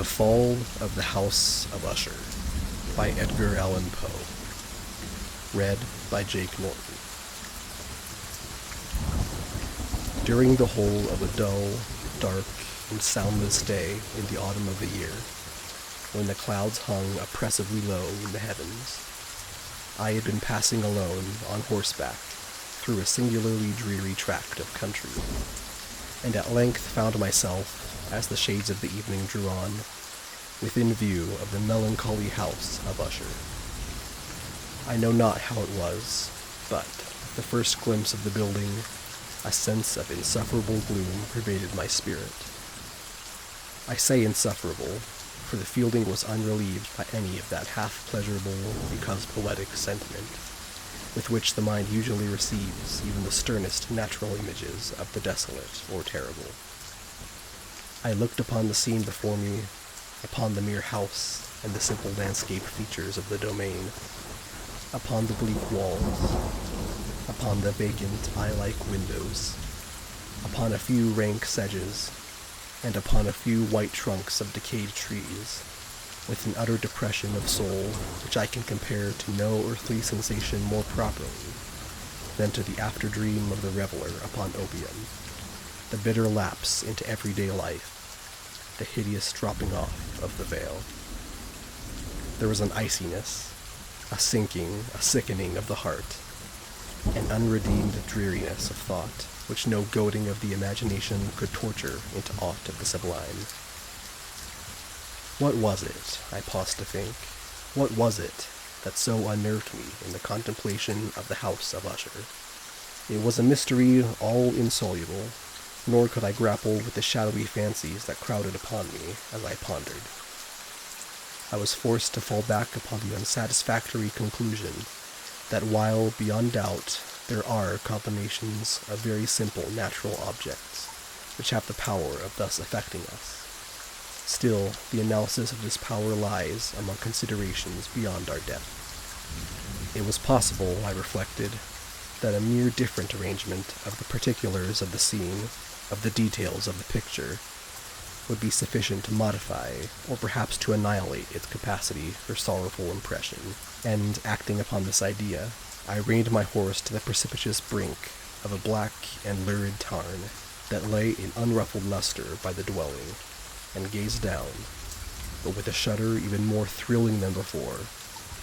The Fall of the House of Usher by Edgar Allan Poe. Read by Jake Norton. During the whole of a dull, dark, and soundless day in the autumn of the year, when the clouds hung oppressively low in the heavens, I had been passing alone on horseback through a singularly dreary tract of country, and at length found myself, as the shades of the evening drew on, within view of the melancholy house of Usher. I know not how it was, but the first glimpse of the building, a sense of insufferable gloom pervaded my spirit. I say insufferable, for the feeling was unrelieved by any of that half-pleasurable because poetic sentiment with which the mind usually receives even the sternest natural images of the desolate or terrible. I looked upon the scene before me, upon the mere house and the simple landscape features of the domain, upon the bleak walls, upon the vacant eye-like windows, upon a few rank sedges, and upon a few white trunks of decayed trees, with an utter depression of soul which I can compare to no earthly sensation more properly than to the after-dream of the reveler upon opium, the bitter lapse into everyday life, the hideous dropping off of the veil. There was an iciness, a sinking, a sickening of the heart, an unredeemed dreariness of thought, which no goading of the imagination could torture into aught of the sublime. What was it, I paused to think, what was it that so unnerved me in the contemplation of the house of Usher? It was a mystery all insoluble, nor could I grapple with the shadowy fancies that crowded upon me as I pondered. I was forced to fall back upon the unsatisfactory conclusion that while, beyond doubt, there are combinations of very simple natural objects which have the power of thus affecting us, still the analysis of this power lies among considerations beyond our depth. It was possible, I reflected, that a mere different arrangement of the particulars of the scene, of the details of the picture, would be sufficient to modify, or perhaps to annihilate its capacity for sorrowful impression, and, acting upon this idea, I reined my horse to the precipitous brink of a black and lurid tarn that lay in unruffled luster by the dwelling, and gazed down, but with a shudder even more thrilling than before,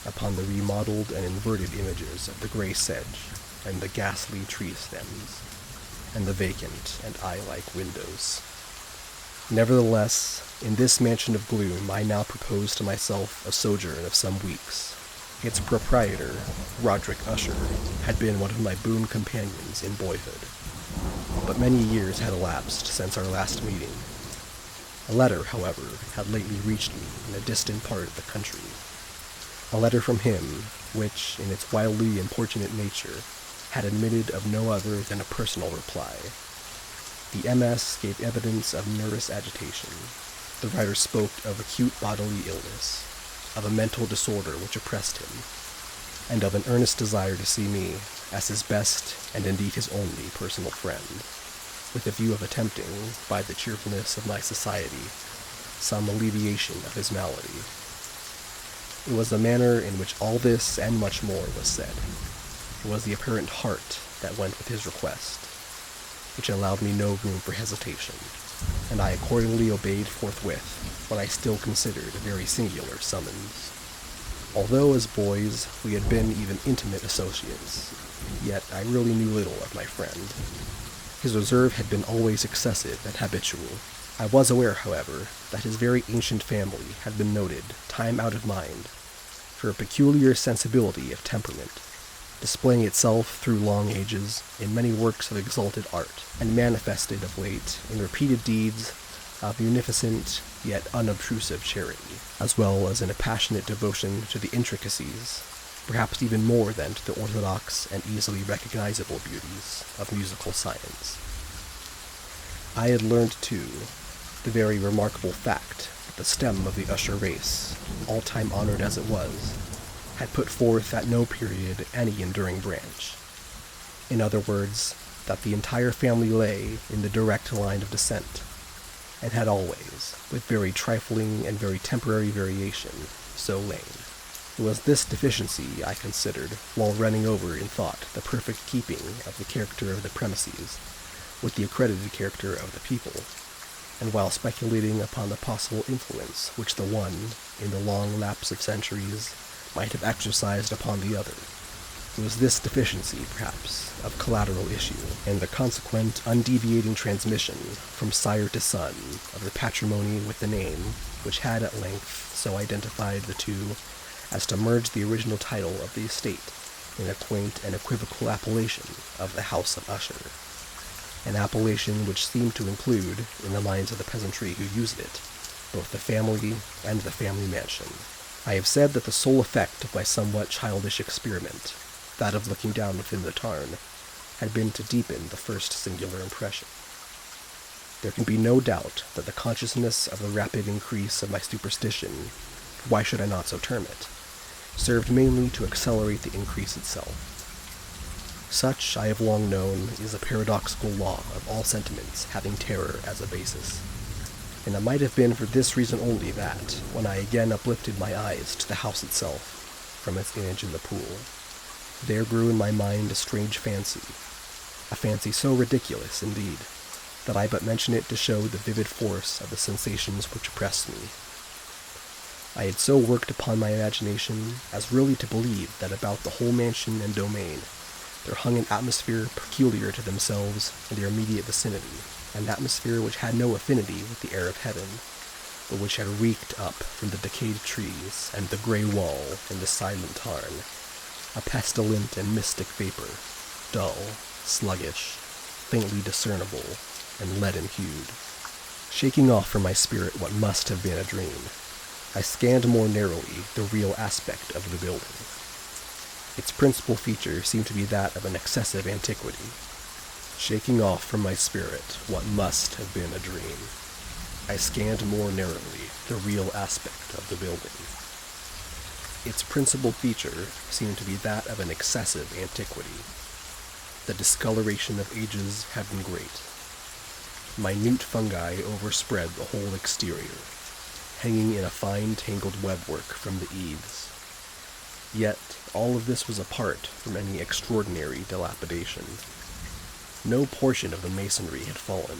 upon the remodeled and inverted images of the gray sedge, and the ghastly tree stems, and the vacant and eye-like windows. Nevertheless, in this mansion of gloom I now proposed to myself a sojourn of some weeks. Its proprietor, Roderick Usher, had been one of my boon companions in boyhood, but many years had elapsed since our last meeting. A letter, however, had lately reached me in a distant part of the country. A letter from him, which, in its wildly importunate nature, had admitted of no other than a personal reply. The MS gave evidence of nervous agitation. The writer spoke of acute bodily illness, of a mental disorder which oppressed him, and of an earnest desire to see me, as his best, and indeed his only, personal friend, with a view of attempting, by the cheerfulness of my society, some alleviation of his malady. It was the manner in which all this and much more was said. It was the apparent heart that went with his request, which allowed me no room for hesitation, and I accordingly obeyed forthwith what I still considered a very singular summons. Although as boys we had been even intimate associates, yet I really knew little of my friend. His reserve had been always excessive and habitual. I was aware, however, that his very ancient family had been noted, time out of mind, for a peculiar sensibility of temperament, displaying itself through long ages in many works of exalted art, and manifested of late in repeated deeds of munificent yet unobtrusive charity, as well as in a passionate devotion to the intricacies, perhaps even more than to the orthodox and easily recognizable beauties of musical science. I had learned, too, the very remarkable fact that the stem of the Usher race, all time honored as it was, had put forth at no period any enduring branch. In other words, that the entire family lay in the direct line of descent, and had always, with very trifling and very temporary variation, so lain. It was this deficiency I considered, while running over in thought the perfect keeping of the character of the premises with the accredited character of the people, and while speculating upon the possible influence which the one, in the long lapse of centuries, might have exercised upon the other. It was this deficiency, perhaps, of collateral issue, and the consequent undeviating transmission from sire to son of the patrimony with the name, which had at length so identified the two as to merge the original title of the estate in a quaint and equivocal appellation of the House of Usher, an appellation which seemed to include, in the minds of the peasantry who used it, both the family and the family mansion. I have said that the sole effect of my somewhat childish experiment, that of looking down within the tarn, had been to deepen the first singular impression. There can be no doubt that the consciousness of the rapid increase of my superstition, why should I not so term it, served mainly to accelerate the increase itself. Such, I have long known, is a paradoxical law of all sentiments having terror as a basis. And it might have been for this reason only that, when I again uplifted my eyes to the house itself, from its image in the pool, there grew in my mind a strange fancy, a fancy so ridiculous, indeed, that I but mention it to show the vivid force of the sensations which oppressed me. I had so worked upon my imagination as really to believe that about the whole mansion and domain there hung an atmosphere peculiar to themselves and their immediate vicinity, an atmosphere which had no affinity with the air of heaven, but which had reeked up from the decayed trees and the grey wall and the silent tarn, a pestilent and mystic vapor, dull, sluggish, faintly discernible, and leaden-hued. Shaking off from my spirit what must have been a dream, I scanned more narrowly the real aspect of the building. Its principal feature seemed to be that of an excessive antiquity. Shaking off from my spirit what must have been a dream, I scanned more narrowly the real aspect of the building. Its principal feature seemed to be that of an excessive antiquity. The discoloration of ages had been great. Minute fungi overspread the whole exterior, hanging in a fine tangled webwork from the eaves. Yet all of this was apart from any extraordinary dilapidation. No portion of the masonry had fallen,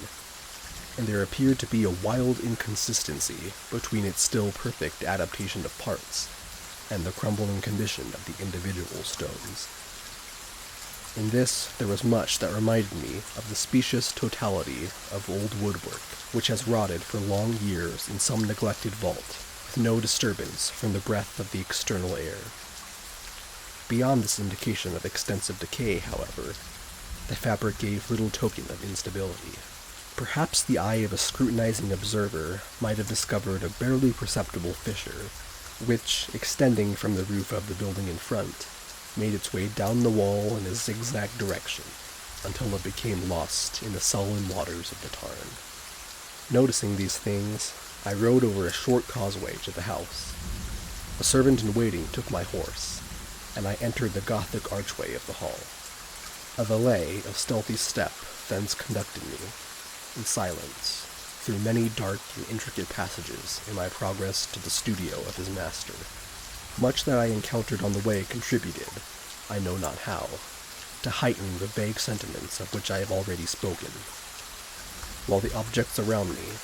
and there appeared to be a wild inconsistency between its still perfect adaptation of parts and the crumbling condition of the individual stones. In this there was much that reminded me of the specious totality of old woodwork, which has rotted for long years in some neglected vault, with no disturbance from the breath of the external air. Beyond this indication of extensive decay, however, the fabric gave little token of instability. Perhaps the eye of a scrutinizing observer might have discovered a barely perceptible fissure, which, extending from the roof of the building in front, made its way down the wall in a zigzag direction until it became lost in the sullen waters of the tarn. Noticing these things, I rode over a short causeway to the house. A servant in waiting took my horse, and I entered the Gothic archway of the hall. A valet of stealthy step thence conducted me, in silence, through many dark and intricate passages in my progress to the studio of his master. Much that I encountered on the way contributed, I know not how, to heighten the vague sentiments of which I have already spoken. While the objects around me,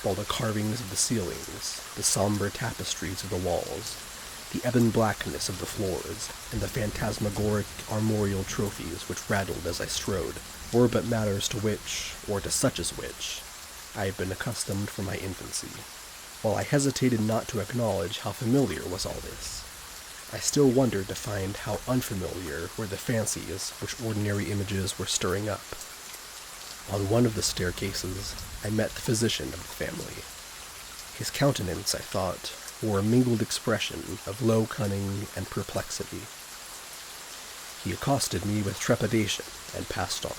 while the carvings of the ceilings, the somber tapestries of the walls, the ebon blackness of the floors, and the phantasmagoric armorial trophies which rattled as I strode, were but matters to which, or to such as which, I had been accustomed from my infancy. While I hesitated not to acknowledge how familiar was all this, I still wondered to find how unfamiliar were the fancies which ordinary images were stirring up. On one of the staircases, I met the physician of the family. His countenance, I thought, wore a mingled expression of low cunning and perplexity. He accosted me with trepidation and passed on.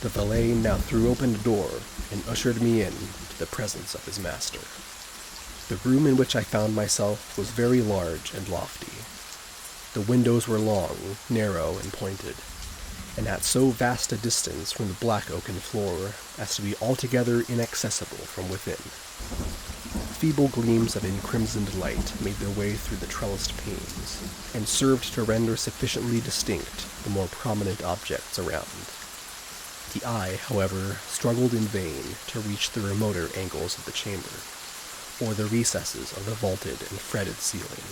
The valet now threw open the door and ushered me in to the presence of his master. The room in which I found myself was very large and lofty. The windows were long, narrow, and pointed, and at so vast a distance from the black oaken floor as to be altogether inaccessible from within. Feeble gleams of encrimsoned light made their way through the trellised panes, and served to render sufficiently distinct the more prominent objects around. The eye, however, struggled in vain to reach the remoter angles of the chamber, or the recesses of the vaulted and fretted ceiling.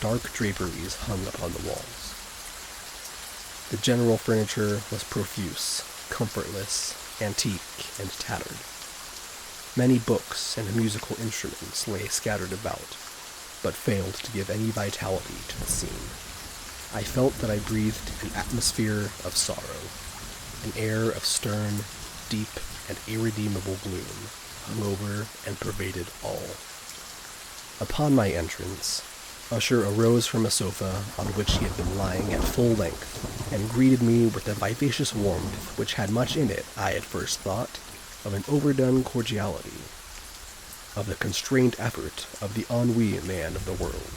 Dark draperies hung upon the walls. The general furniture was profuse, comfortless, antique, and tattered. Many books and musical instruments lay scattered about, but failed to give any vitality to the scene. I felt that I breathed an atmosphere of sorrow. An air of stern, deep, and irredeemable gloom hung over and pervaded all. Upon my entrance, Usher arose from a sofa on which he had been lying at full length, and greeted me with a vivacious warmth which had much in it, I at first thought, of an overdone cordiality, of the constrained effort of the ennui man of the world.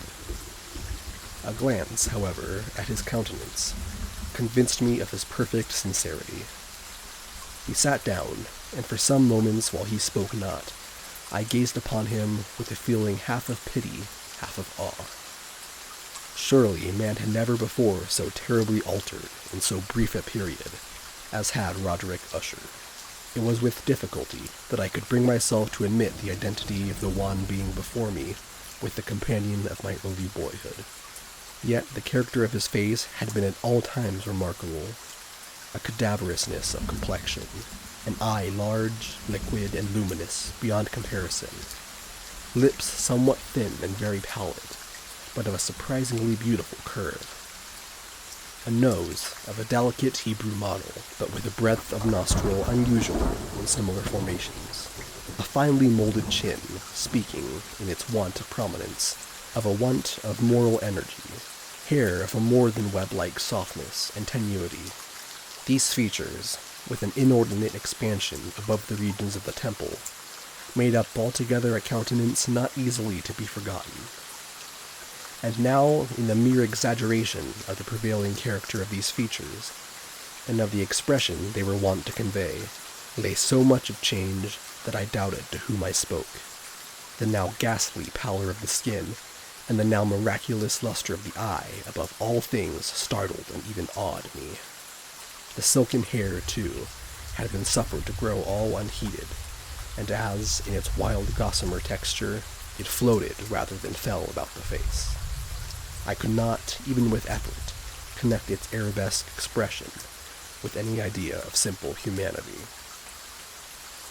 A glance, however, at his countenance convinced me of his perfect sincerity. He sat down, and for some moments while he spoke not, I gazed upon him with a feeling half of pity, half of awe. Surely man had never before so terribly altered in so brief a period as had Roderick Usher. It was with difficulty that I could bring myself to admit the identity of the one being before me with the companion of my early boyhood. Yet the character of his face had been at all times remarkable. A cadaverousness of complexion, an eye large, liquid, and luminous beyond comparison, lips somewhat thin and very pallid, but of a surprisingly beautiful curve, a nose of a delicate Hebrew model, but with a breadth of nostril unusual in similar formations, a finely molded chin, speaking, in its want of prominence, of a want of moral energy, hair of a more than web-like softness and tenuity. These features, with an inordinate expansion above the regions of the temple, made up altogether a countenance not easily to be forgotten. And now, in the mere exaggeration of the prevailing character of these features, and of the expression they were wont to convey, lay so much of change that I doubted to whom I spoke. The now ghastly pallor of the skin, and the now miraculous luster of the eye, above all things startled and even awed me. The silken hair, too, had been suffered to grow all unheeded, and as, in its wild gossamer texture, it floated rather than fell about the face. I could not, even with effort, connect its arabesque expression with any idea of simple humanity.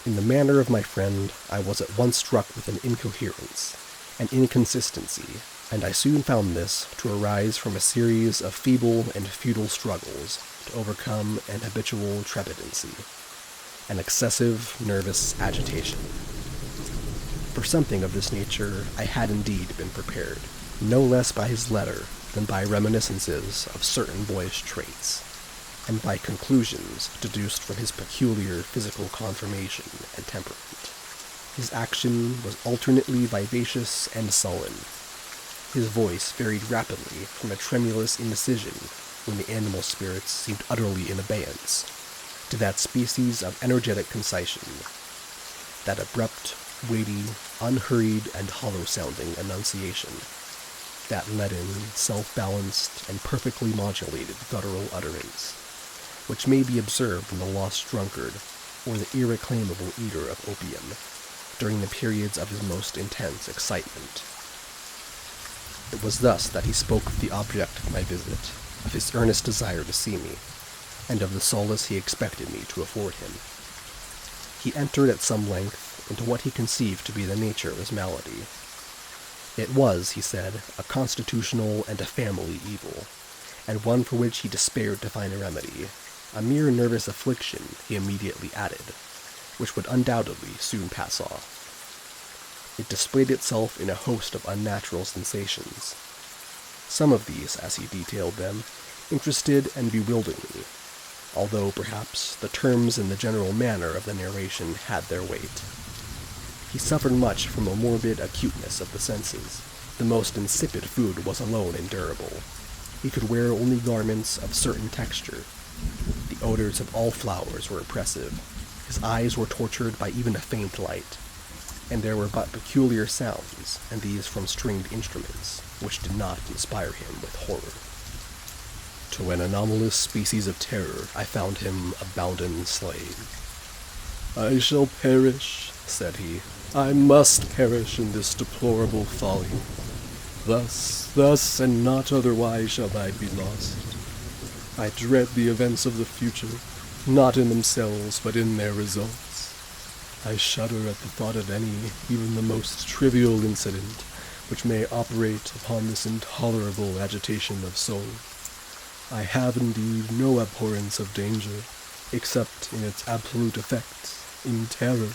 In the manner of my friend, I was at once struck with an incoherence, an inconsistency, and I soon found this to arise from a series of feeble and futile struggles to overcome an habitual trepidancy, an excessive nervous agitation. For something of this nature I had indeed been prepared, no less by his letter than by reminiscences of certain boyish traits, and by conclusions deduced from his peculiar physical conformation and temperament. His action was alternately vivacious and sullen. His voice varied rapidly from a tremulous indecision when the animal spirits seemed utterly in abeyance, to that species of energetic concision, that abrupt, weighty, unhurried, and hollow-sounding enunciation, that leaden, self-balanced, and perfectly modulated guttural utterance, which may be observed in the lost drunkard or the irreclaimable eater of opium during the periods of his most intense excitement. It was thus that he spoke of the object of my visit, of his earnest desire to see me, and of the solace he expected me to afford him. He entered at some length into what he conceived to be the nature of his malady. It was, he said, a constitutional and a family evil, and one for which he despaired to find a remedy. A mere nervous affliction, he immediately added, which would undoubtedly soon pass off. It displayed itself in a host of unnatural sensations. Some of these, as he detailed them, interested and bewildered me, although, perhaps, the terms and the general manner of the narration had their weight. He suffered much from a morbid acuteness of the senses. The most insipid food was alone endurable. He could wear only garments of certain texture, The odors of all flowers were oppressive. His eyes were tortured by even a faint light, and there were but peculiar sounds, and these from stringed instruments, which did not inspire him with horror. To an anomalous species of terror, I found him a bounden slave. "I shall perish," said he. "I must perish in this deplorable folly. Thus, and not otherwise shall I be lost. I dread the events of the future, not in themselves, but in their results. I shudder at the thought of any, even the most trivial incident, which may operate upon this intolerable agitation of soul. I have indeed no abhorrence of danger, except in its absolute effects, in terror.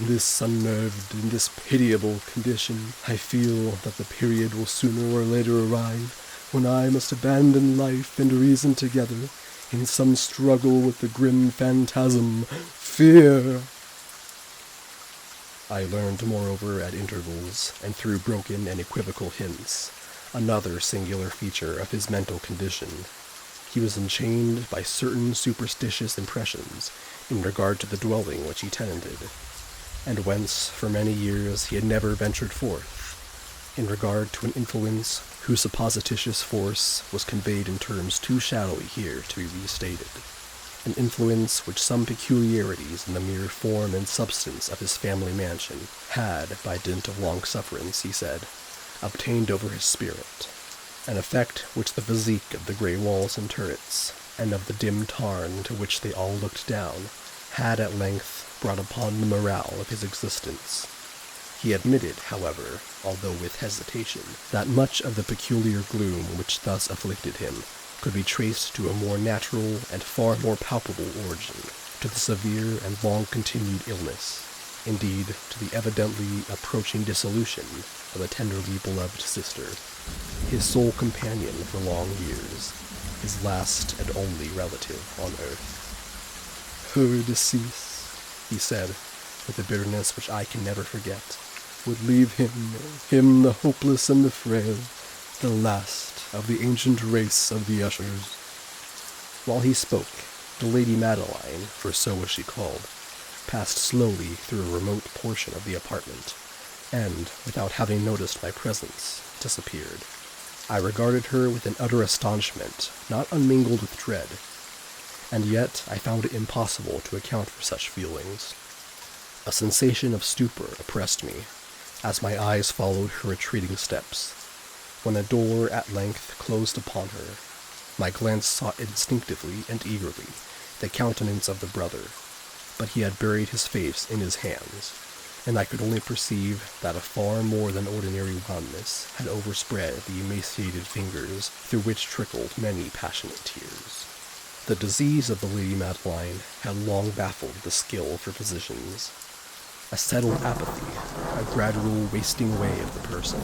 In this unnerved, in this pitiable condition, I feel that the period will sooner or later arrive when I must abandon life and reason together in some struggle with the grim phantasm, fear." I learned, moreover, at intervals, and through broken and equivocal hints, another singular feature of his mental condition. He was enchained by certain superstitious impressions in regard to the dwelling which he tenanted, and whence, for many years, he had never ventured forth, in regard to an influence whose supposititious force was conveyed in terms too shadowy here to be restated, an influence which some peculiarities in the mere form and substance of his family mansion had, by dint of long sufferance, he said, obtained over his spirit, an effect which the physique of the grey walls and turrets, and of the dim tarn into which they all looked down, had at length brought upon the morale of his existence. He admitted, however, although with hesitation, that much of the peculiar gloom which thus afflicted him could be traced to a more natural and far more palpable origin, to the severe and long-continued illness, indeed, to the evidently approaching dissolution of a tenderly beloved sister, his sole companion for long years, his last and only relative on earth. "Her decease," he said, with a bitterness which I can never forget, "would leave him the hopeless and the frail, the last of the ancient race of the Ushers." While he spoke, the Lady Madeline, for so was she called, passed slowly through a remote portion of the apartment, and, without having noticed my presence, disappeared. I regarded her with an utter astonishment, not unmingled with dread, and yet I found it impossible to account for such feelings. A sensation of stupor oppressed me, as my eyes followed her retreating steps. When a door at length closed upon her, my glance sought instinctively and eagerly the countenance of the brother, but he had buried his face in his hands, and I could only perceive that a far more than ordinary wanness had overspread the emaciated fingers through which trickled many passionate tears. The disease of the Lady Madeline had long baffled the skill of her physicians. A settled apathy, a gradual wasting away of the person,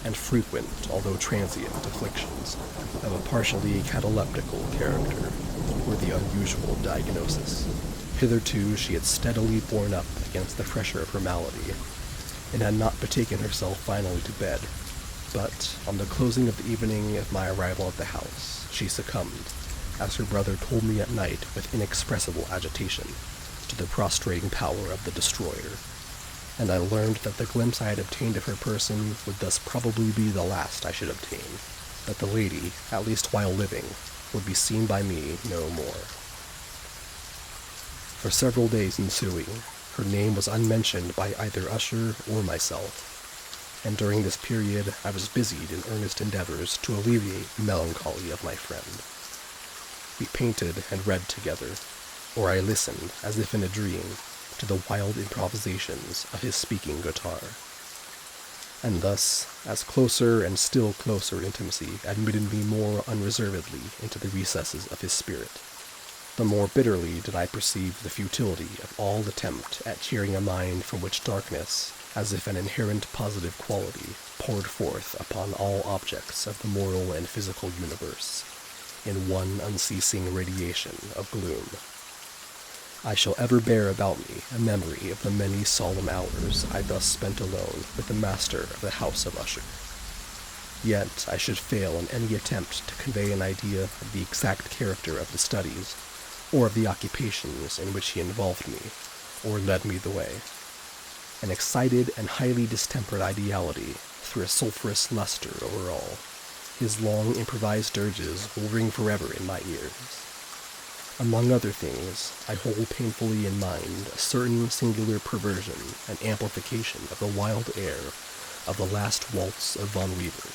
and frequent, although transient, afflictions of a partially cataleptical character were the unusual diagnosis. Hitherto she had steadily borne up against the pressure of her malady, and had not betaken herself finally to bed, but on the closing of the evening of my arrival at the house, she succumbed, as her brother told me at night with inexpressible agitation, to the prostrating power of the destroyer, and I learned that the glimpse I had obtained of her person would thus probably be the last I should obtain, that the lady, at least while living, would be seen by me no more. For several days ensuing, her name was unmentioned by either Usher or myself, and during this period I was busied in earnest endeavors to alleviate the melancholy of my friend. We painted and read together, or I listened, as if in a dream, to the wild improvisations of his speaking guitar. And thus, as closer and still closer intimacy admitted me more unreservedly into the recesses of his spirit, the more bitterly did I perceive the futility of all attempt at cheering a mind from which darkness, as if an inherent positive quality, poured forth upon all objects of the moral and physical universe, in one unceasing radiation of gloom. I shall ever bear about me a memory of the many solemn hours I thus spent alone with the master of the house of Usher. Yet I should fail in any attempt to convey an idea of the exact character of the studies, or of the occupations in which he involved me, or led me the way. An excited and highly distempered ideality threw a sulphurous luster over all. His long improvised dirges will ring forever in my ears. Among other things, I hold painfully in mind a certain singular perversion and amplification of the wild air of the last waltz of Von Weber.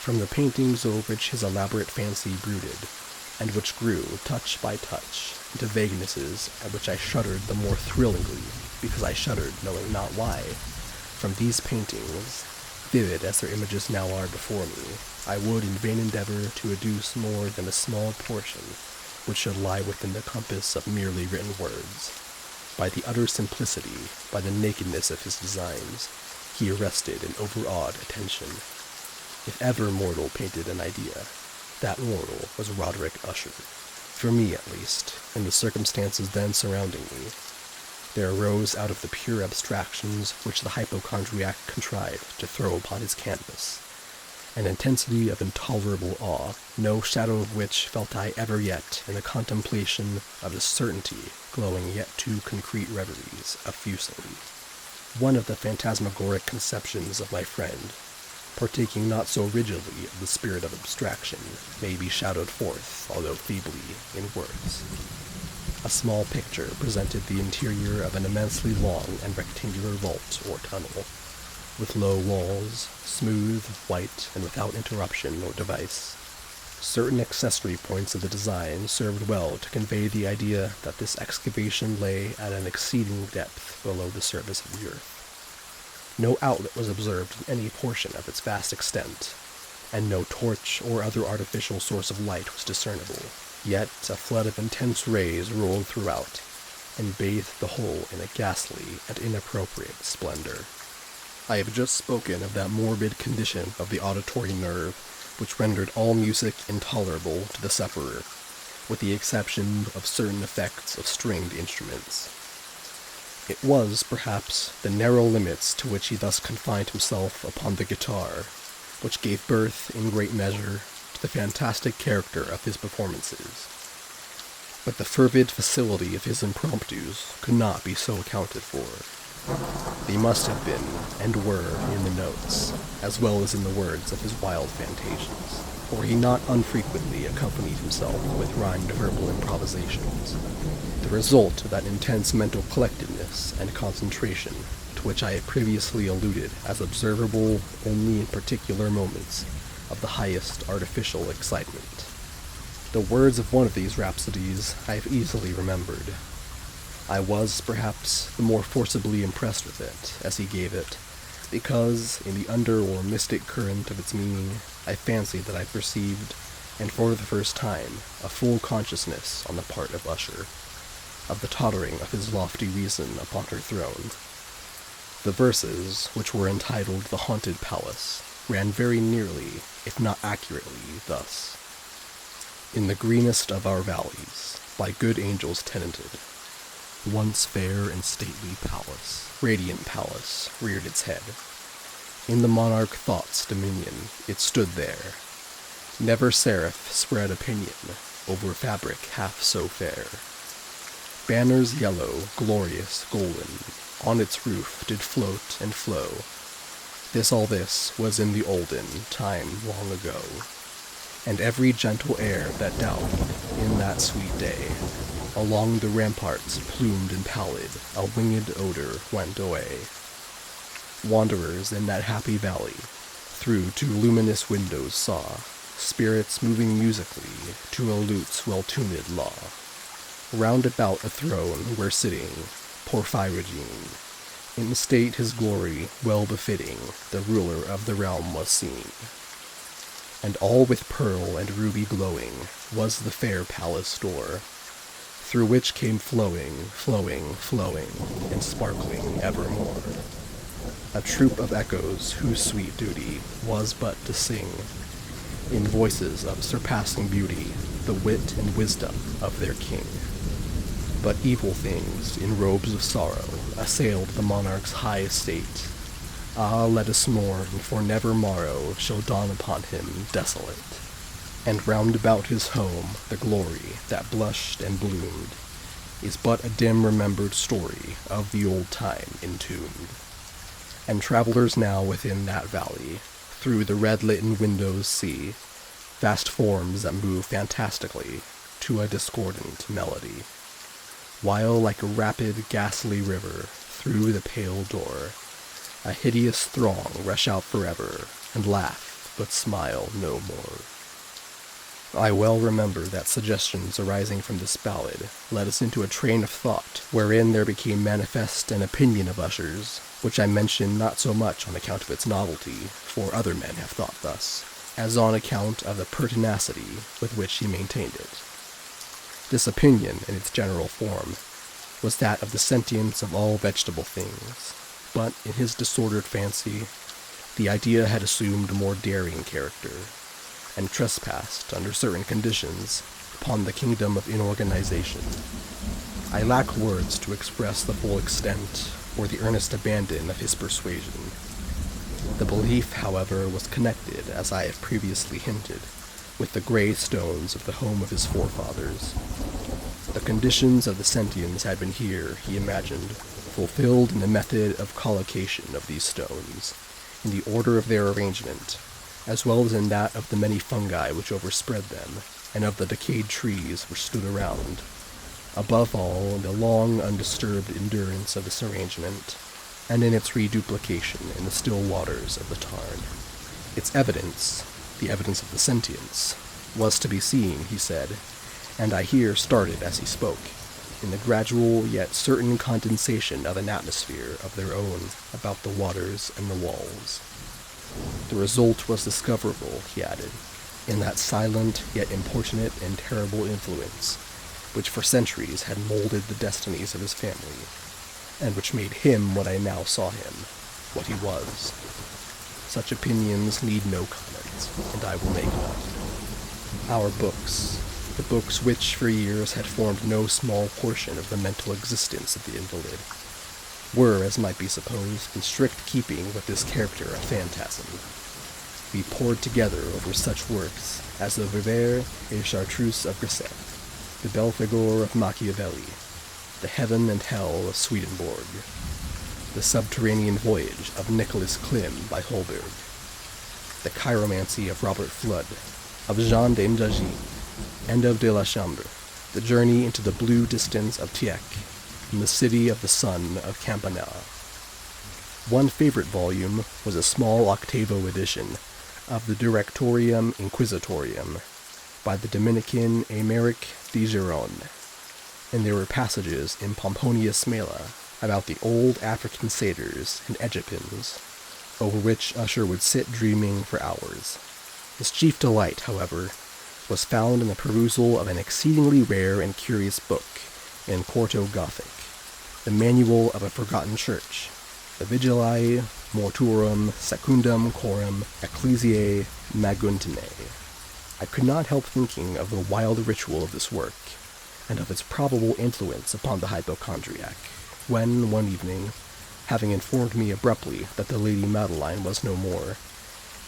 From the paintings over which his elaborate fancy brooded, and which grew, touch by touch, into vaguenesses at which I shuddered the more thrillingly, because I shuddered knowing not why, from these paintings, vivid as their images now are before me, I would in vain endeavor to adduce more than a small portion which should lie within the compass of merely written words. By the utter simplicity, by the nakedness of his designs, he arrested and overawed attention. If ever mortal painted an idea, that mortal was Roderick Usher. For me, at least, in the circumstances then surrounding me, there arose out of the pure abstractions which the hypochondriac contrived to throw upon his canvas an intensity of intolerable awe, no shadow of which felt I ever yet in the contemplation of the certainty glowing yet too concrete reveries of Fuseli. One of the phantasmagoric conceptions of my friend, partaking not so rigidly of the spirit of abstraction, may be shadowed forth, although feebly, in words. A small picture presented the interior of an immensely long and rectangular vault or tunnel, with low walls, smooth, white, and without interruption or device. Certain accessory points of the design served well to convey the idea that this excavation lay at an exceeding depth below the surface of the earth. No outlet was observed in any portion of its vast extent, and no torch or other artificial source of light was discernible. Yet a flood of intense rays rolled throughout, and bathed the whole in a ghastly and inappropriate splendor. I have just spoken of that morbid condition of the auditory nerve which rendered all music intolerable to the sufferer, with the exception of certain effects of stringed instruments. It was, perhaps, the narrow limits to which he thus confined himself upon the guitar, which gave birth, in great measure, to the fantastic character of his performances. But the fervid facility of his impromptus could not be so accounted for. They must have been, and were, in the notes, as well as in the words of his wild fantasias, for he not unfrequently accompanied himself with rhymed verbal improvisations, the result of that intense mental collectedness and concentration to which I have previously alluded as observable only in particular moments of the highest artificial excitement. The words of one of these rhapsodies I have easily remembered. I was, perhaps, the more forcibly impressed with it, as he gave it, because, in the under or mystic current of its meaning, I fancied that I perceived, and for the first time, a full consciousness on the part of Usher, of the tottering of his lofty reason upon her throne. The verses, which were entitled The Haunted Palace, ran very nearly, if not accurately, thus. In the greenest of our valleys, by good angels tenanted, once fair and stately palace, radiant palace, reared its head. In the monarch thought's dominion it stood there. Never seraph spread opinion over fabric half so fair. Banners yellow, glorious, golden, on its roof did float and flow. All this was in the olden time long ago. And every gentle air that dallied in that sweet day, along the ramparts plumed and pallid, a winged odor went away. Wanderers in that happy valley, through two luminous windows saw spirits moving musically to a lute's well-tuned law. Round about a throne were sitting Porphyrogene, in state his glory well befitting, the ruler of the realm was seen. And all with pearl and ruby glowing was the fair palace door, through which came flowing, and sparkling evermore a troop of echoes whose sweet duty was but to sing, in voices of surpassing beauty, the wit and wisdom of their king. But evil things in robes of sorrow assailed the monarch's high estate, Ah, let us mourn, for never morrow shall dawn upon him desolate. And round about his home the glory that blushed and bloomed is but a dim remembered story of the old time entombed. And travelers now within that valley, through the red-litten windows see vast forms that move fantastically to a discordant melody, while like a rapid, ghastly river through the pale door, a hideous throng rush out forever and laugh but smile no more. I well remember that suggestions arising from this ballad led us into a train of thought wherein there became manifest an opinion of Usher's, which I mention not so much on account of its novelty, for other men have thought thus, as on account of the pertinacity with which he maintained it. This opinion, in its general form, was that of the sentience of all vegetable things, but in his disordered fancy, the idea had assumed a more daring character, and trespassed, under certain conditions, upon the kingdom of inorganization. I lack words to express the full extent or the earnest abandon of his persuasion. The belief, however, was connected, as I have previously hinted, with the gray stones of the home of his forefathers. The conditions of the sentience had been here, he imagined, fulfilled in the method of collocation of these stones, in the order of their arrangement, as well as in that of the many fungi which overspread them, and of the decayed trees which stood around. Above all, in the long, undisturbed endurance of this arrangement, and in its reduplication in the still waters of the tarn. Its evidence, the evidence of the sentience, was to be seen, he said, and I here started as he spoke, in the gradual yet certain condensation of an atmosphere of their own about the waters and the walls. The result was discoverable, he added, in that silent yet importunate and terrible influence which for centuries had molded the destinies of his family, and which made him what I now saw him, what he was. Such opinions need no comment, and I will make none. Our books, the books which for years had formed no small portion of the mental existence of the invalid, were, as might be supposed, in strict keeping with this character of phantasm. We pored together over such works as the Viver et Chartreuse of Grisset, the Belphegor of Machiavelli, the Heaven and Hell of Swedenborg, the Subterranean Voyage of Nicholas Klim by Holberg, the Chiromancy of Robert Flood, of Jean de M'Dagis, and of de la Chambre, the Journey into the Blue Distance of Tieck, and the City of the Sun of Campanella. One favorite volume was a small octavo edition of the Directorium Inquisitorium by the Dominican Aymeric de Gironde, and there were passages in Pomponius Mela about the old African satyrs and Egyptians, over which Usher would sit dreaming for hours. His chief delight, however, was found in the perusal of an exceedingly rare and curious book in quarto Gothic, the Manual of a Forgotten Church, the Vigilae Mortuorum Secundum Coram Ecclesiae Maguntinae. I could not help thinking of the wild ritual of this work, and of its probable influence upon the hypochondriac, when, one evening, having informed me abruptly that the Lady Madeline was no more,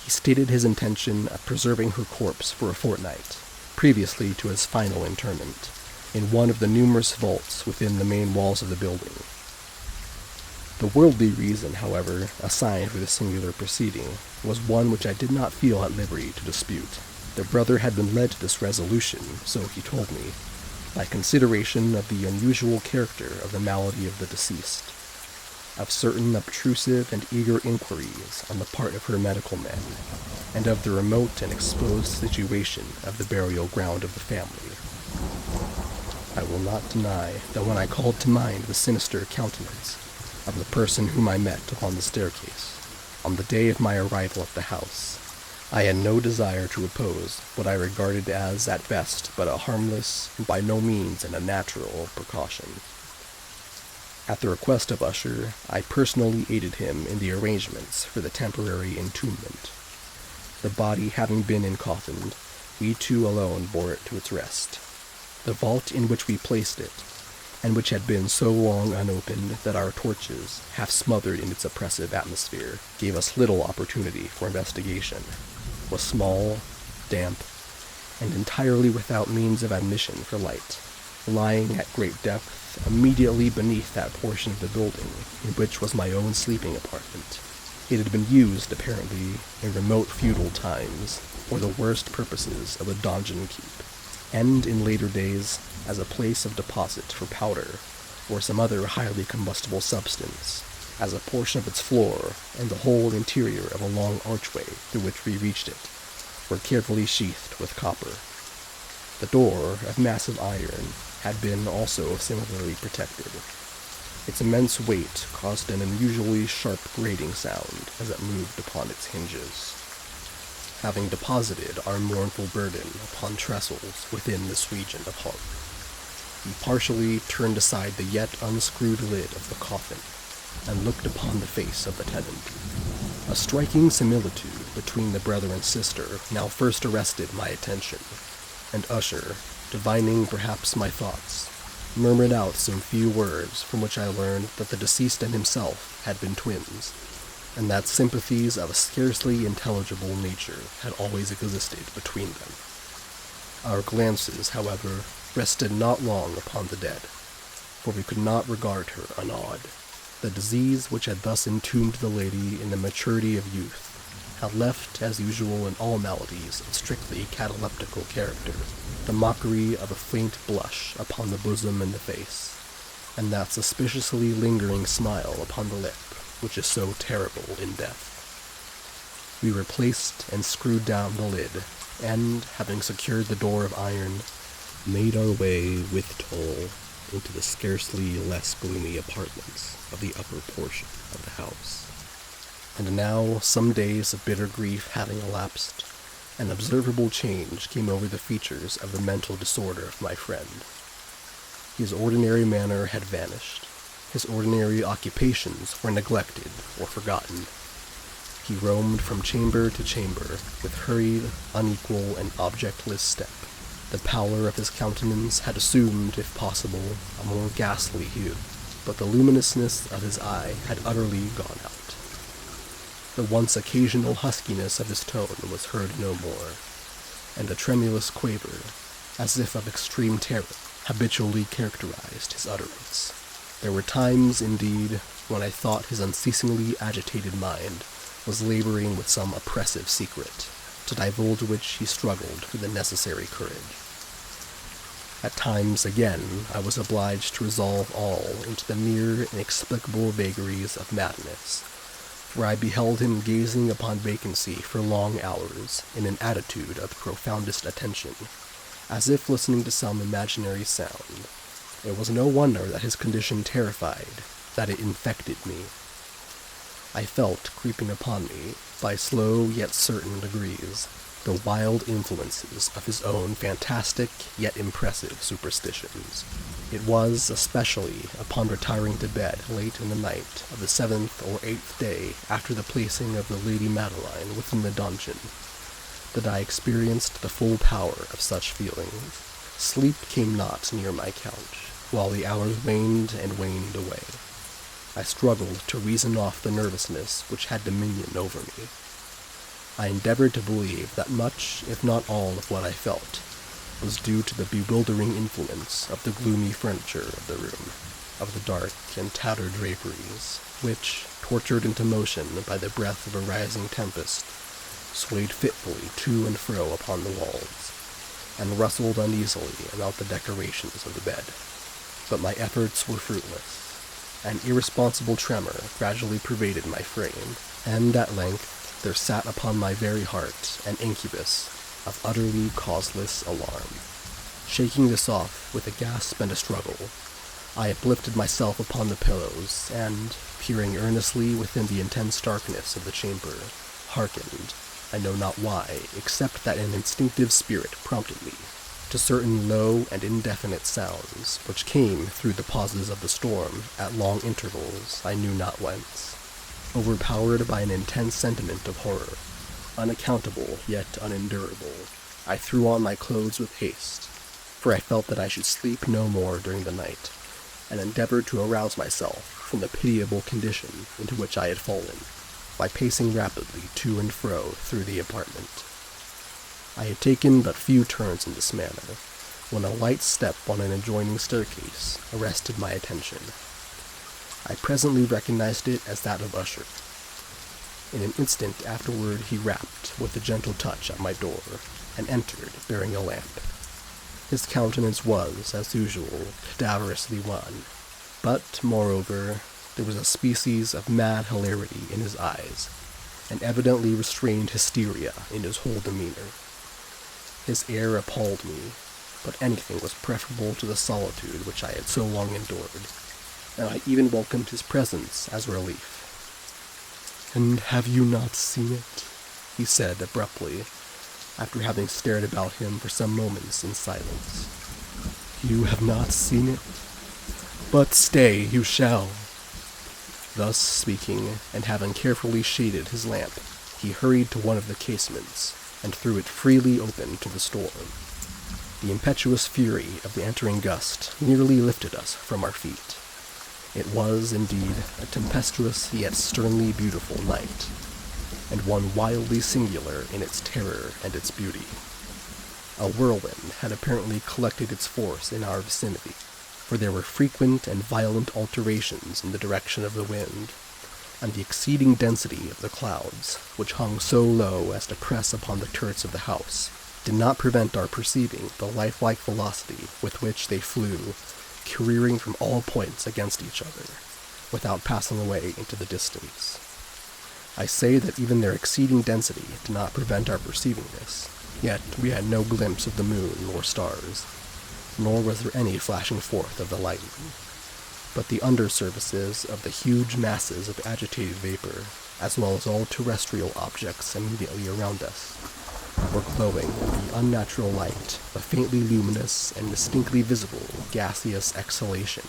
he stated his intention of preserving her corpse for a fortnight, previously to his final interment, in one of the numerous vaults within the main walls of the building. The worldly reason, however, assigned for this singular proceeding was one which I did not feel at liberty to dispute. The brother had been led to this resolution, so he told me, by consideration of the unusual character of the malady of the deceased, of certain obtrusive and eager inquiries on the part of her medical men, and of the remote and exposed situation of the burial ground of the family. I will not deny that when I called to mind the sinister countenance of the person whom I met upon the staircase, on the day of my arrival at the house, I had no desire to oppose what I regarded as, at best, but a harmless, and by no means an unnatural, precaution. At the request of Usher, I personally aided him in the arrangements for the temporary entombment. The body having been encoffined, we two alone bore it to its rest. The vault in which we placed it, and which had been so long unopened that our torches, half smothered in its oppressive atmosphere, gave us little opportunity for investigation, was small, damp, and entirely without means of admission for light, lying at great depth immediately beneath that portion of the building in which was my own sleeping apartment. It had been used, apparently, in remote feudal times for the worst purposes of a donjon keep, and in later days as a place of deposit for powder or some other highly combustible substance, as a portion of its floor and the whole interior of a long archway through which we reached it were carefully sheathed with copper. The door, of massive iron, had been also similarly protected. Its immense weight caused an unusually sharp grating sound as it moved upon its hinges. Having deposited our mournful burden upon trestles within this region of horror, we partially turned aside the yet unscrewed lid of the coffin and looked upon the face of the tenant. A striking similitude between the brother and sister now first arrested my attention, and Usher, divining perhaps my thoughts, murmured out some few words from which I learned that the deceased and himself had been twins, and that sympathies of a scarcely intelligible nature had always existed between them. Our glances, however, rested not long upon the dead, for we could not regard her unawed. The disease which had thus entombed the lady in the maturity of youth had left, as usual in all maladies of strictly cataleptical character, the mockery of a faint blush upon the bosom and the face, and that suspiciously lingering smile upon the lip which is so terrible in death. We replaced and screwed down the lid, and, having secured the door of iron, made our way with toil into the scarcely less gloomy apartments of the upper portion of the house. And now, some days of bitter grief having elapsed, an observable change came over the features of the mental disorder of my friend. His ordinary manner had vanished. His ordinary occupations were neglected or forgotten. He roamed from chamber to chamber with hurried, unequal, and objectless step. The pallor of his countenance had assumed, if possible, a more ghastly hue, but the luminousness of his eye had utterly gone out. The once occasional huskiness of his tone was heard no more, and a tremulous quaver, as if of extreme terror, habitually characterized his utterance. There were times, indeed, when I thought his unceasingly agitated mind was laboring with some oppressive secret, to divulge which he struggled for the necessary courage. At times, again, I was obliged to resolve all into the mere inexplicable vagaries of madness, for I beheld him gazing upon vacancy for long hours in an attitude of profoundest attention, as if listening to some imaginary sound. It was no wonder that his condition terrified, that it infected me. I felt creeping upon me, by slow yet certain degrees, the wild influences of his own fantastic yet impressive superstitions. It was, especially, upon retiring to bed late in the night of the 7th or 8th day after the placing of the Lady Madeline within the dungeon, that I experienced the full power of such feelings. Sleep came not near my couch, while the hours waned and waned away. I struggled to reason off the nervousness which had dominion over me. I endeavored to believe that much, if not all, of what I felt was due to the bewildering influence of the gloomy furniture of the room, of the dark and tattered draperies, which, tortured into motion by the breath of a rising tempest, swayed fitfully to and fro upon the walls, and rustled uneasily about the decorations of the bed. But my efforts were fruitless. An irresponsible tremor gradually pervaded my frame, and at length there sat upon my very heart an incubus of utterly causeless alarm. Shaking this off with a gasp and a struggle, I uplifted myself upon the pillows, and, peering earnestly within the intense darkness of the chamber, hearkened, I know not why, except that an instinctive spirit prompted me, to certain low and indefinite sounds, which came through the pauses of the storm at long intervals I knew not whence. Overpowered by an intense sentiment of horror, unaccountable yet unendurable, I threw on my clothes with haste, for I felt that I should sleep no more during the night, and endeavored to arouse myself from the pitiable condition into which I had fallen, by pacing rapidly to and fro through the apartment. I had taken but few turns in this manner, when a light step on an adjoining staircase arrested my attention. I presently recognized it as that of Usher. In an instant afterward he rapped with a gentle touch at my door, and entered bearing a lamp. His countenance was, as usual, cadaverously wan, but, moreover, there was a species of mad hilarity in his eyes, and evidently restrained hysteria in his whole demeanor. His air appalled me, but anything was preferable to the solitude which I had so long endured, and I even welcomed his presence as a relief. "And have you not seen it?" he said abruptly, after having stared about him for some moments in silence. "You have not seen it? But stay, you shall." Thus speaking, and having carefully shaded his lamp, he hurried to one of the casements, and threw it freely open to the storm. The impetuous fury of the entering gust nearly lifted us from our feet. It was, indeed, a tempestuous yet sternly beautiful night, and one wildly singular in its terror and its beauty. A whirlwind had apparently collected its force in our vicinity, for there were frequent and violent alterations in the direction of the wind, and the exceeding density of the clouds, which hung so low as to press upon the turrets of the house, did not prevent our perceiving the lifelike velocity with which they flew, careering from all points against each other, without passing away into the distance. I say that even their exceeding density did not prevent our perceiving this, yet we had no glimpse of the moon or stars, nor was there any flashing forth of the lightning. But the under surfaces of the huge masses of agitated vapor, as well as all terrestrial objects immediately around us, were glowing in the unnatural light of a faintly luminous and distinctly visible gaseous exhalation,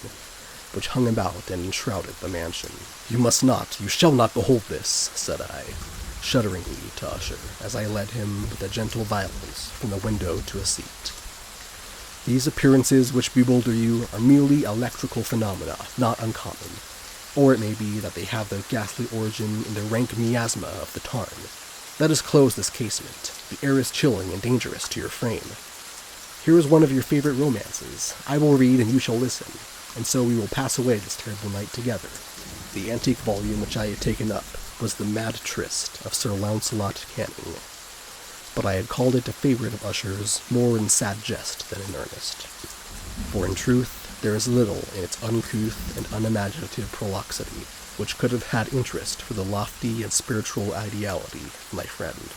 which hung about and enshrouded the mansion. "You must not, you shall not behold this," said I, shudderingly to Usher, as I led him with a gentle violence from the window to a seat. "These appearances which bewilder you are merely electrical phenomena, not uncommon, or it may be that they have their ghastly origin in the rank miasma of the tarn. Let us close this casement. The air is chilling and dangerous to your frame. Here is one of your favorite romances. I will read and you shall listen, and so we will pass away this terrible night together." The antique volume which I had taken up was The Mad Tryst of Sir Launcelot Canning, but I had called it a favorite of Usher's more in sad jest than in earnest. For in truth, there is little in its uncouth and unimaginative prolixity which could have had interest for the lofty and spiritual ideality of my friend.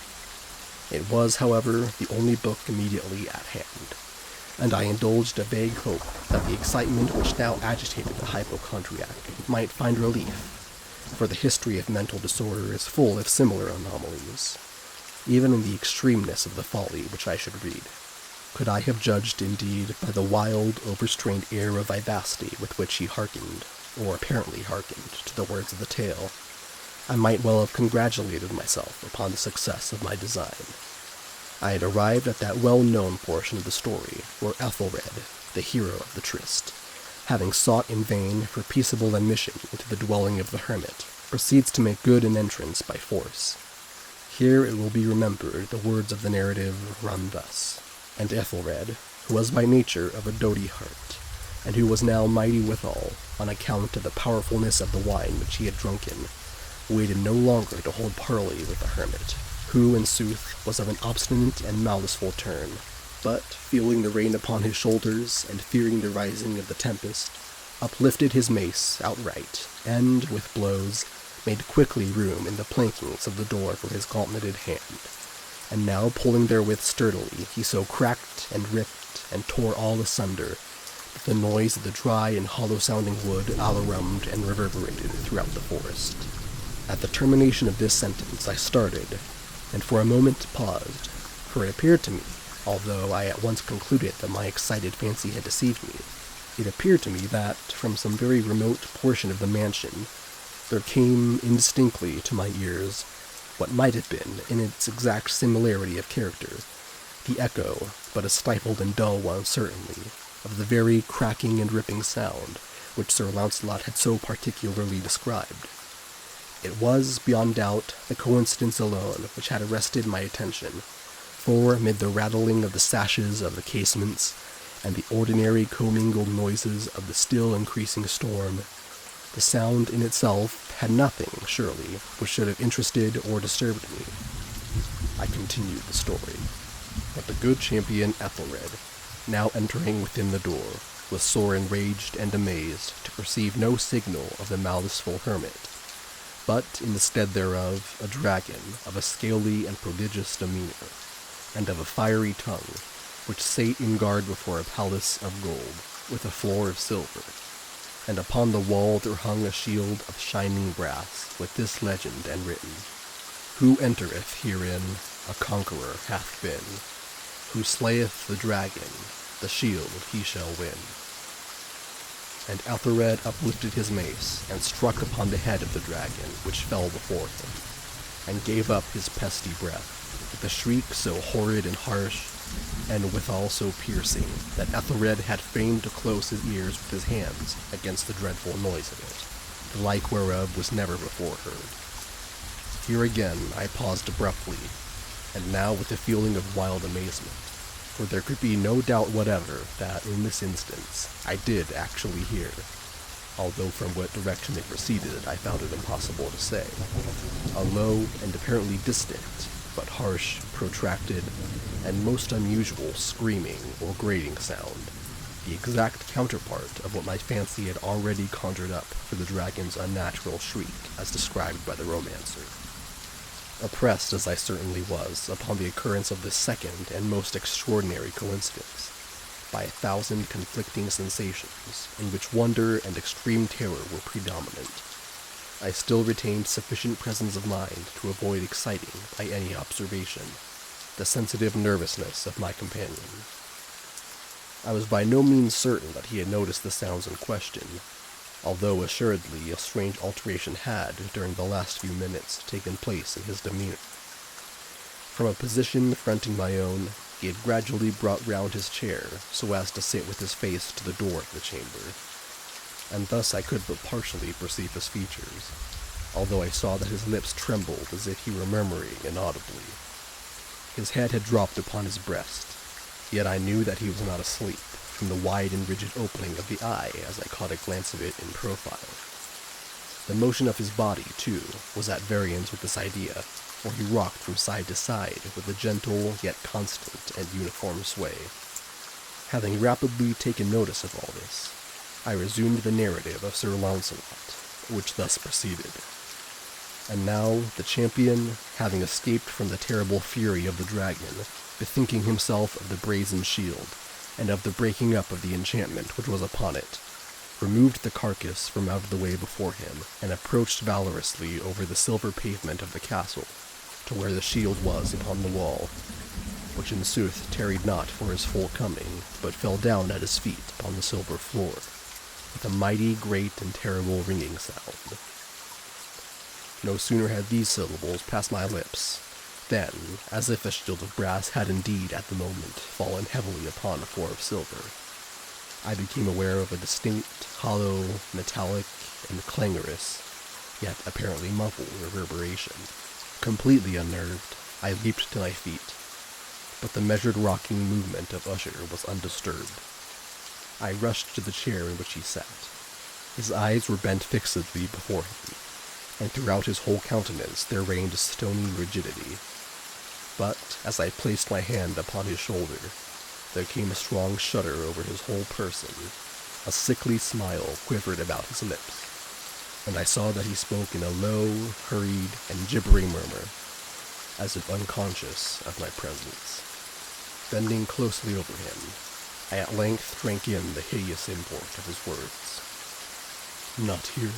It was, however, the only book immediately at hand, and I indulged a vague hope that the excitement which now agitated the hypochondriac might find relief, for the history of mental disorder is full of similar anomalies, even in the extremeness of the folly which I should read. Could I have judged, indeed, by the wild, overstrained air of vivacity with which he hearkened, or apparently hearkened, to the words of the tale, I might well have congratulated myself upon the success of my design. I had arrived at that well-known portion of the story where Ethelred, the hero of the tryst, having sought in vain for peaceable admission into the dwelling of the hermit, proceeds to make good an entrance by force. Here it will be remembered the words of the narrative run thus: "And Ethelred, who was by nature of a doughty heart, and who was now mighty withal, on account of the powerfulness of the wine which he had drunken, waited no longer to hold parley with the hermit, who, in sooth, was of an obstinate and maliceful turn, but, feeling the rain upon his shoulders, and fearing the rising of the tempest, uplifted his mace outright, and, with blows, made quickly room in the plankings of the door for his gauntleted hand, and now pulling therewith sturdily, he so cracked and ripped and tore all asunder, that the noise of the dry and hollow-sounding wood alarummed and reverberated throughout the forest." At the termination of this sentence I started, and for a moment paused, for it appeared to me, although I at once concluded that my excited fancy had deceived me, it appeared to me that, from some very remote portion of the mansion, there came indistinctly to my ears what might have been, in its exact similarity of character, the echo, but a stifled and dull one certainly, of the very cracking and ripping sound which Sir Launcelot had so particularly described. It was, beyond doubt, the coincidence alone which had arrested my attention, for amid the rattling of the sashes of the casements and the ordinary commingled noises of the still increasing storm, the sound in itself had nothing, surely, which should have interested or disturbed me. I continued the story. But the good champion Ethelred, now entering within the door, was sore enraged and amazed to perceive no signal of the maliceful hermit, but in the stead thereof a dragon of a scaly and prodigious demeanor, and of a fiery tongue, which sate in guard before a palace of gold, with a floor of silver, and upon the wall there hung a shield of shining brass, with this legend enwritten, Who entereth herein a conqueror hath been, who slayeth the dragon, the shield he shall win. And Ethelred uplifted his mace, and struck upon the head of the dragon, which fell before him, and gave up his pesty breath, with a shriek so horrid and harsh, and withal so piercing, that Ethelred had fain to close his ears with his hands against the dreadful noise of it, the like whereof was never before heard. Here again I paused abruptly, and now with a feeling of wild amazement, for there could be no doubt whatever that, in this instance, I did actually hear, although from what direction it proceeded I found it impossible to say, a low and apparently distant, but harsh, protracted, and most unusual screaming or grating sound, the exact counterpart of what my fancy had already conjured up for the dragon's unnatural shriek as described by the romancer. Oppressed as I certainly was upon the occurrence of this second and most extraordinary coincidence, by 1,000 conflicting sensations, in which wonder and extreme terror were predominant, I still retained sufficient presence of mind to avoid exciting, by any observation, the sensitive nervousness of my companion. I was by no means certain that he had noticed the sounds in question, although assuredly a strange alteration had, during the last few minutes, taken place in his demeanor. From a position fronting my own, he had gradually brought round his chair so as to sit with his face to the door of the chamber, and thus I could but partially perceive his features, although I saw that his lips trembled as if he were murmuring inaudibly. His head had dropped upon his breast, yet I knew that he was not asleep, from the wide and rigid opening of the eye as I caught a glance of it in profile. The motion of his body, too, was at variance with this idea, for he rocked from side to side with a gentle yet constant and uniform sway. Having rapidly taken notice of all this, I resumed the narrative of Sir Launcelot, which thus proceeded. And now the champion, having escaped from the terrible fury of the dragon, bethinking himself of the brazen shield, and of the breaking up of the enchantment which was upon it, removed the carcass from out of the way before him, and approached valorously over the silver pavement of the castle, to where the shield was upon the wall, which in sooth tarried not for his full coming, but fell down at his feet upon the silver floor, with a mighty, great, and terrible ringing sound. No sooner had these syllables passed my lips, than, as if a shield of brass had indeed at the moment fallen heavily upon a floor of silver, I became aware of a distinct, hollow, metallic, and clangorous, yet apparently muffled reverberation. Completely unnerved, I leaped to my feet, but the measured rocking movement of Usher was undisturbed. I rushed to the chair in which he sat. His eyes were bent fixedly before him, and throughout his whole countenance there reigned a stony rigidity. But, as I placed my hand upon his shoulder, there came a strong shudder over his whole person, a sickly smile quivered about his lips, and I saw that he spoke in a low, hurried, and gibbering murmur, as if unconscious of my presence. Bending closely over him, I at length drank in the hideous import of his words. Not here?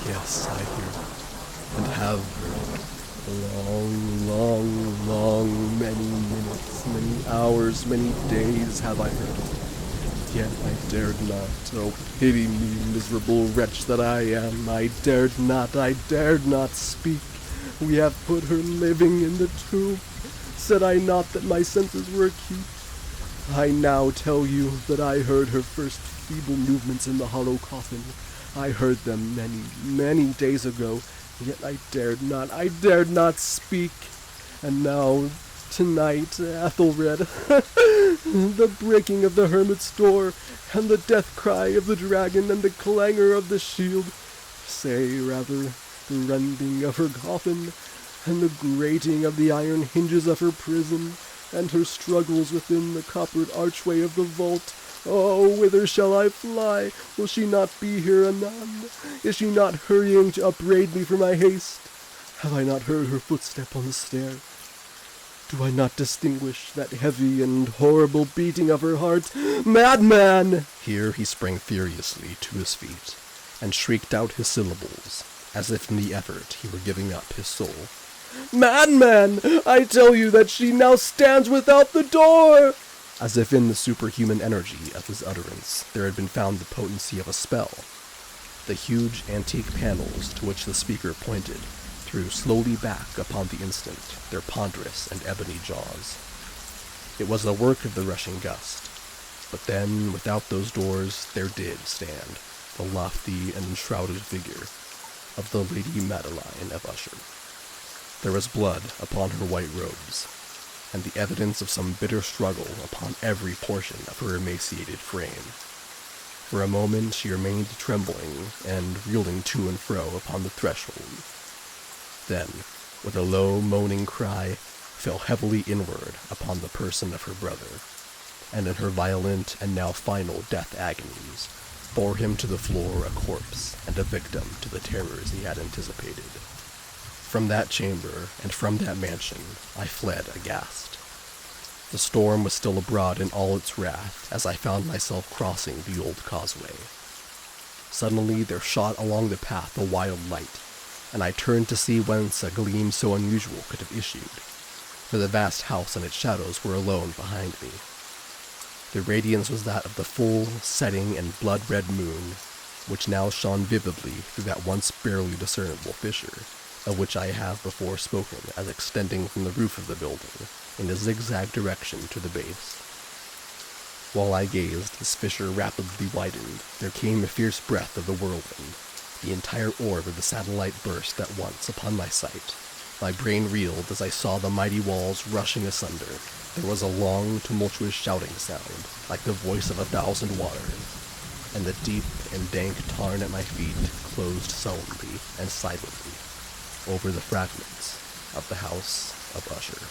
Yes, I hear it, and have heard it. Long, many minutes, many hours, many days have I heard it. Yet I dared not. Oh, pity me, miserable wretch that I am. I dared not speak. We have put her living in the tomb. Said I not that my senses were acute? I now tell you that I heard her first feeble movements in the hollow coffin. I heard them many, many days ago, yet I dared not speak. And now, tonight, Ethelred, the breaking of the hermit's door, and the death cry of the dragon, and the clangor of the shield, say, rather, the rending of her coffin, and the grating of the iron hinges of her prison, and her struggles within the coppered archway of the vault. Oh, whither shall I fly? Will she not be here anon? Is she not hurrying to upbraid me for my haste? Have I not heard her footstep on the stair? Do I not distinguish that heavy and horrible beating of her heart? Madman! Here he sprang furiously to his feet, and shrieked out his syllables, as if in the effort he were giving up his soul. Madman! I tell you that she now stands without the door! As if in the superhuman energy of his utterance there had been found the potency of a spell. The huge antique panels to which the speaker pointed threw slowly back upon the instant their ponderous and ebony jaws. It was the work of the rushing gust, but then without those doors there did stand the lofty and enshrouded figure of the Lady Madeline of Usher. There was blood upon her white robes, and the evidence of some bitter struggle upon every portion of her emaciated frame. For a moment she remained trembling and reeling to and fro upon the threshold. Then, with a low, moaning cry, fell heavily inward upon the person of her brother, and in her violent and now final death agonies, bore him to the floor a corpse and a victim to the terrors he had anticipated. From that chamber and from that mansion I fled aghast. The storm was still abroad in all its wrath as I found myself crossing the old causeway. Suddenly there shot along the path a wild light, and I turned to see whence a gleam so unusual could have issued, for the vast house and its shadows were alone behind me. The radiance was that of the full, setting and blood-red moon, which now shone vividly through that once barely discernible fissure, of which I have before spoken as extending from the roof of the building in a zigzag direction to the base. While I gazed, this fissure rapidly widened. There came a fierce breath of the whirlwind. The entire orb of the satellite burst at once upon my sight. My brain reeled as I saw the mighty walls rushing asunder. There was a long, tumultuous shouting sound, like the voice of 1,000 waters, and the deep and dank tarn at my feet closed sullenly and silently over the fragments of the house of Usher.